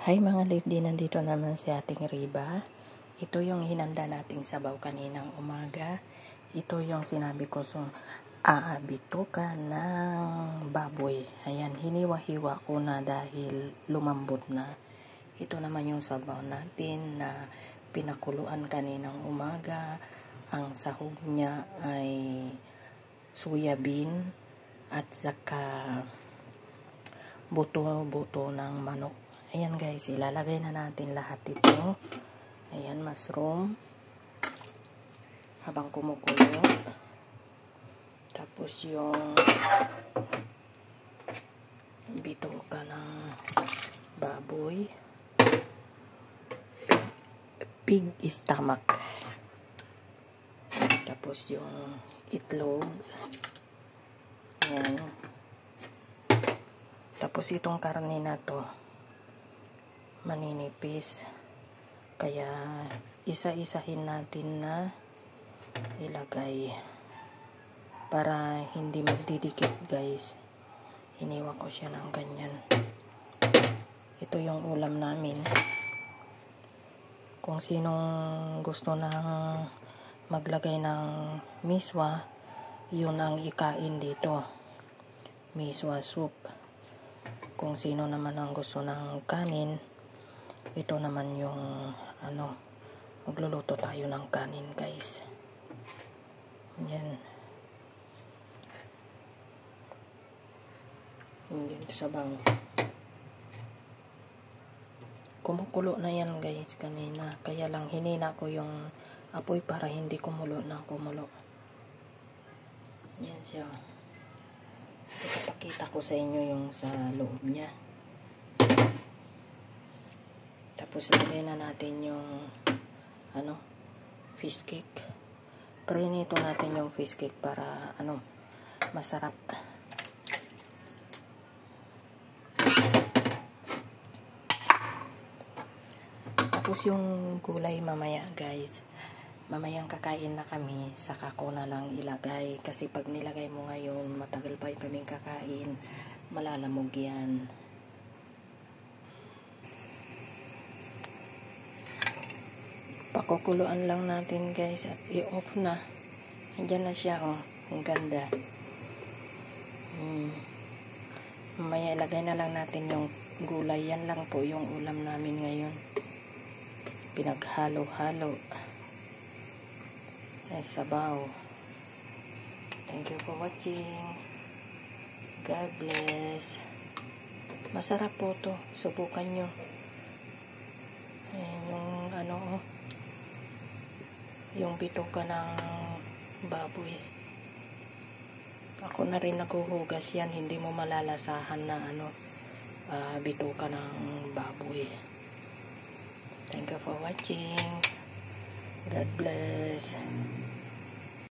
Hi mga lady, nandito naman si ating Riba. Ito yung hinanda nating sabaw kaninang umaga. Ito yung sinabi ko aabito ka ng baboy. Ayan, hiniwa-hiwa ko na dahil lumambot na. Ito naman yung sabaw natin na pinakuluan kaninang umaga. Ang sahog niya ay soya bean at saka buto-buto ng manok. Ayan guys, ilalagay na natin lahat ito. Ayan, mushroom. Habang kumukulo. Tapos yung bitoka ng baboy. Pig stomach. Tapos yung itlog. Ayan. Tapos itong karne na to, maninipis. Kaya isa-isahin natin na ilagay para hindi magdidikit guys. Hiniwa ko siya ng ganyan. Ito yung ulam namin. Kung sinong gusto ng maglagay ng miswa, yun ang ikain dito. Miswa soup. Kung sino naman ang gusto ng kanin, ito naman yung magluluto tayo ng kanin guys. Yan. Yan sabaw. Kumukulo na yan guys kanina. Kaya lang hinina ko yung apoy para hindi kumulo na kumulo. Yan siya. Ipapakita ko sa inyo yung sa loob niya. Tapos lagay na natin yung fish cake. Prinito natin yung fish cake para masarap. Tapos yung gulay mamaya guys. Mamayang kakain na kami, saka ko na lang ilagay. Kasi pag nilagay mo ngayon, matagal pa yung kaming kakain. Malalamog yan. Pakukuluan lang natin guys at i-off na. Andiyan na siya oh. Ang ganda. Mamaya ilagay na lang natin yung gulay. Yan lang po yung ulam namin ngayon. Pinaghalo-halo. Ay, sabaw. Thank you for watching. God bless. Masarap po to. Subukan nyo. Ayan yung yung bitoka ng baboy. Ako na rin naghuhugas yan. Hindi mo malalasahan na bitoka ng baboy. Thank you for watching. God bless.